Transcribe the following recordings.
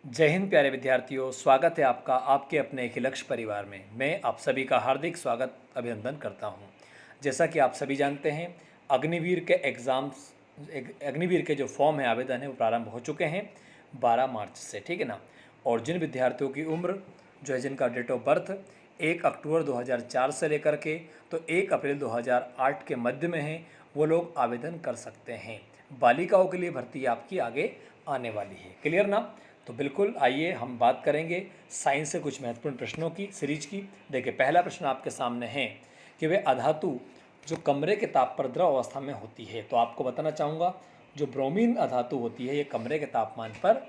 जय हिंद प्यारे विद्यार्थियों, स्वागत है आपका आपके अपने एक ही लक्ष्य परिवार में। मैं आप सभी का हार्दिक स्वागत अभिनंदन करता हूं। जैसा कि आप सभी जानते हैं, अग्निवीर के अग्निवीर के जो फॉर्म है, आवेदन है, वो प्रारंभ हो चुके हैं 12 मार्च से, ठीक है ना। और जिन विद्यार्थियों की उम्र जो है, जिनका डेट ऑफ बर्थ 1 अक्टूबर 2004 से लेकर के तो 1 अप्रैल 2008 के मध्य में है, वो लोग आवेदन कर सकते हैं। बालिकाओं के लिए भर्ती आपकी आगे आने वाली है। क्लियर ना? तो बिल्कुल आइए हम बात करेंगे साइंस से कुछ महत्वपूर्ण प्रश्नों की सीरीज की। देखिए, पहला प्रश्न आपके सामने है कि वे अधातु जो कमरे के ताप पर द्रव अवस्था में होती है। तो आपको बताना चाहूँगा, जो ब्रोमीन अधातु होती है, ये कमरे के तापमान पर,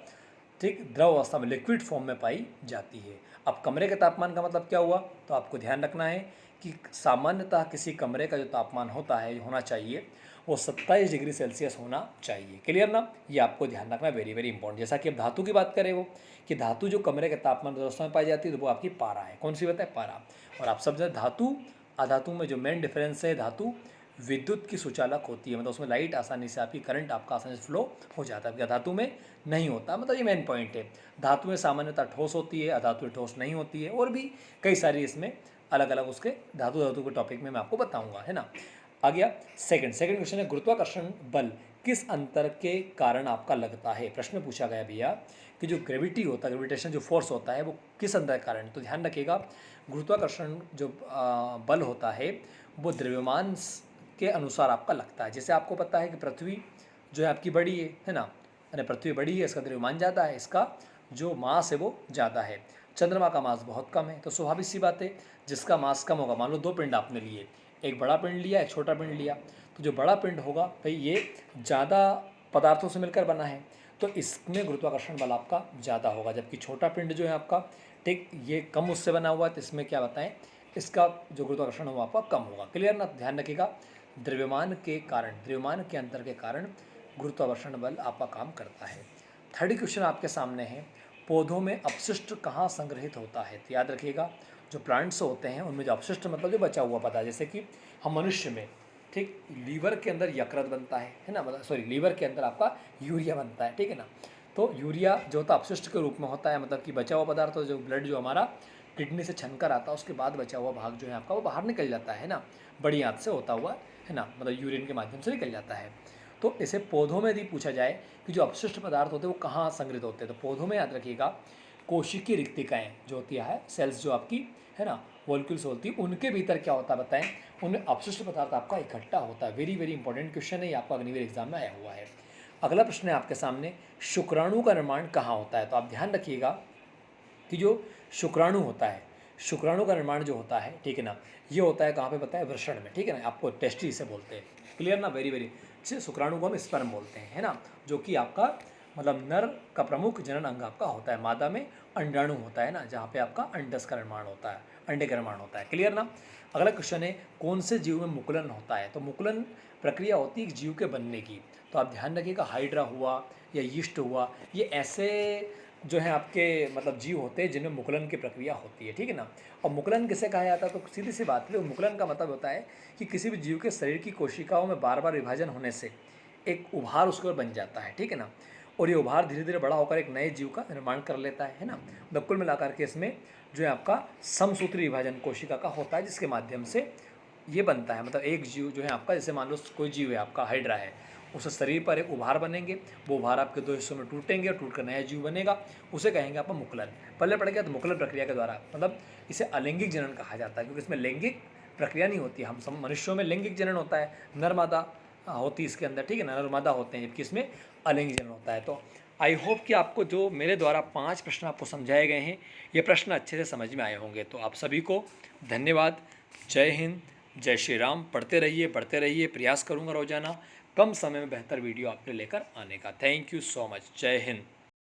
ठीक, द्रव अवस्था में लिक्विड फॉर्म में पाई जाती है। अब कमरे के तापमान का मतलब क्या हुआ? तो आपको ध्यान रखना है कि सामान्यतः किसी कमरे का जो तापमान होता है, होना चाहिए, वो 27 डिग्री सेल्सियस होना चाहिए। क्लियर ना? ये आपको ध्यान रखना, वेरी वेरी इंपॉर्टेंट। जैसा कि अब धातु की बात करें, वो कि धातु जो कमरे के तापमान अवस्था में पाई जाती है, तो वो आपकी पारा है। कौन सी बताए? पारा। और आप सब जानते, धातु अधातु में जो मेन डिफरेंस है, धातु विद्युत की सुचालक होती है, मतलब उसमें लाइट आसानी से, आपकी करंट आपका आसानी से फ्लो हो जाता है। धातु में नहीं होता, मतलब ये मेन पॉइंट है। धातु में सामान्यतः ठोस होती है, अधातु में ठोस नहीं होती है, और भी कई सारी इसमें अलग अलग उसके धातु के टॉपिक में मैं आपको बताऊंगा, है ना। आ गया सेकंड क्वेश्चन है, गुरुत्वाकर्षण बल किस अंतर के कारण आपका लगता है। प्रश्न में पूछा गया भैया कि जो ग्रेविटी होता है, ग्रेविटेशन जो फोर्स होता है, वो किस अंतर के कारण। तो ध्यान रखिएगा, गुरुत्वाकर्षण जो बल होता है, वो द्रव्यमान के अनुसार आपका लगता है। जैसे आपको पता है कि पृथ्वी जो है आपकी बड़ी है ना, यानी पृथ्वी बड़ी है, इसका द्रव्यमान ज़्यादा है, इसका जो मास है वो ज़्यादा है। चंद्रमा का मास बहुत कम है, तो स्वाभाविक सी बात है, जिसका मास कम होगा, मान लो दो पिंड आपने लिए, एक बड़ा पिंड लिया, एक छोटा पिंड लिया, तो जो बड़ा पिंड होगा भाई, ये ज़्यादा पदार्थों से मिलकर बना है, तो इसमें गुरुत्वाकर्षण बल आपका ज़्यादा होगा। जबकि छोटा पिंड जो है आपका, ठीक, ये कम उससे बना हुआ है, तो इसमें क्या बताएं, इसका जो गुरुत्वाकर्षण है वो आपका कम होगा। क्लियर ना? ध्यान रखिएगा, द्रव्यमान के कारण, द्रव्यमान के अंतर के कारण गुरुत्वाकर्षण बल आपका काम करता है। थर्ड क्वेश्चन आपके सामने है, पौधों में अपशिष्ट कहाँ संग्रहित होता है। तो याद रखिएगा, जो प्लांट्स होते हैं उनमें जो अपशिष्ट मतलब जो बचा हुआ पदार्थ, जैसे कि हम मनुष्य में, ठीक, लीवर के अंदर यकृत बनता है ना, मतलब सॉरी, लीवर के अंदर आपका यूरिया बनता है, ठीक है ना। तो यूरिया जो होता है अपशिष्ट के रूप में होता है, मतलब कि बचा हुआ पदार्थ, जो ब्लड जो हमारा किडनी से छनकर आता है, उसके बाद बचा हुआ भाग जो है आपका, वो बाहर निकल जाता है ना, बड़ी आंत से होता हुआ, है ना, मतलब यूरिन के माध्यम से निकल जाता है। तो इसे पौधों में यदि पूछा जाए कि जो अपशिष्ट पदार्थ होते हैं वो कहाँ संग्रहित होते हैं, तो पौधों में याद रखिएगा, कोशिकीय रिक्तिकाएँ जो होती है, सेल्स जो आपकी, है ना, वॉल्क्यूल्स होती है, उनके भीतर क्या होता है बताएं, उनमें अपशिष्ट पदार्थ आपका इकट्ठा होता है। वेरी वेरी इंपॉर्टेंट क्वेश्चन है, ये आपका अग्निवीर एग्जाम में आया हुआ है। अगला प्रश्न है आपके सामने, शुक्राणु का निर्माण कहाँ होता है। तो आप ध्यान रखिएगा कि जो शुक्राणु होता है, शुक्राणु का निर्माण जो होता है, ठीक है ना, ये होता है कहाँ पे बताया, वृषण में, ठीक है ना, आपको टेस्टी से बोलते हैं। क्लियर ना? Very very. शुक्राणु को हम स्पर्म बोलते हैं, है ना, जो कि आपका मतलब नर का प्रमुख जनन अंग आपका होता है। मादा में अंडाणु होता है ना, जहाँ पे आपका अंडस का निर्माण होता है, अंडे का निर्माण होता है। क्लियर ना? अगला क्वेश्चन है, कौन से जीव में मुकुलन होता है। तो मुकुलन प्रक्रिया होती है एक जीव के बनने की। तो आप ध्यान रखिएगा, हाइड्रा हुआ या यीस्ट हुआ, ये ऐसे जो है आपके मतलब जीव होते हैं जिनमें मुकुलन की प्रक्रिया होती है, ठीक है ना। और मुकुलन किसे कहा जाता है, तो सीधी सी बात है, मुकुलन का मतलब होता है कि किसी भी जीव के शरीर की कोशिकाओं में बार बार विभाजन होने से एक उभार उसके ऊपर बन जाता है, ठीक है ना। और ये उभार धीरे धीरे बड़ा होकर एक नए जीव का निर्माण कर लेता है ना। मतलब कुल मिलाकर के इसमें जो है आपका समसूत्री विभाजन कोशिका का होता है, जिसके माध्यम से ये बनता है। मतलब एक जीव जो है आपका, जैसे मान लो कोई जीव है आपका, हाइड्रा है, उस शरीर पर एक उभार बनेंगे, वो उभार आपके दो हिस्सों में टूटेंगे और टूट कर नया जीव बनेगा, उसे कहेंगे आपका मुकुलन। पहले पढ़ गया तो मुकुलन प्रक्रिया के द्वारा, मतलब इसे अलैंगिक जनन कहा जाता है, क्योंकि इसमें लैंगिक प्रक्रिया नहीं होती। हम सब मनुष्यों में लैंगिक जनन होता है, नर मादा होती है इसके अंदर, ठीक है, नर मादा होते हैं, जबकि इसमें अलैंगिक जनन होता है। तो आई होप कि आपको जो मेरे द्वारा 5 प्रश्न आपको समझाए गए हैं, ये प्रश्न अच्छे से समझ में आए होंगे। तो आप सभी को धन्यवाद। जय हिंद, जय श्री राम। पढ़ते रहिए, पढ़ते रहिए, प्रयास करूँगा रोजाना कम समय में बेहतर वीडियो आपके लेकर आने का। Thank you so much. जय हिंद।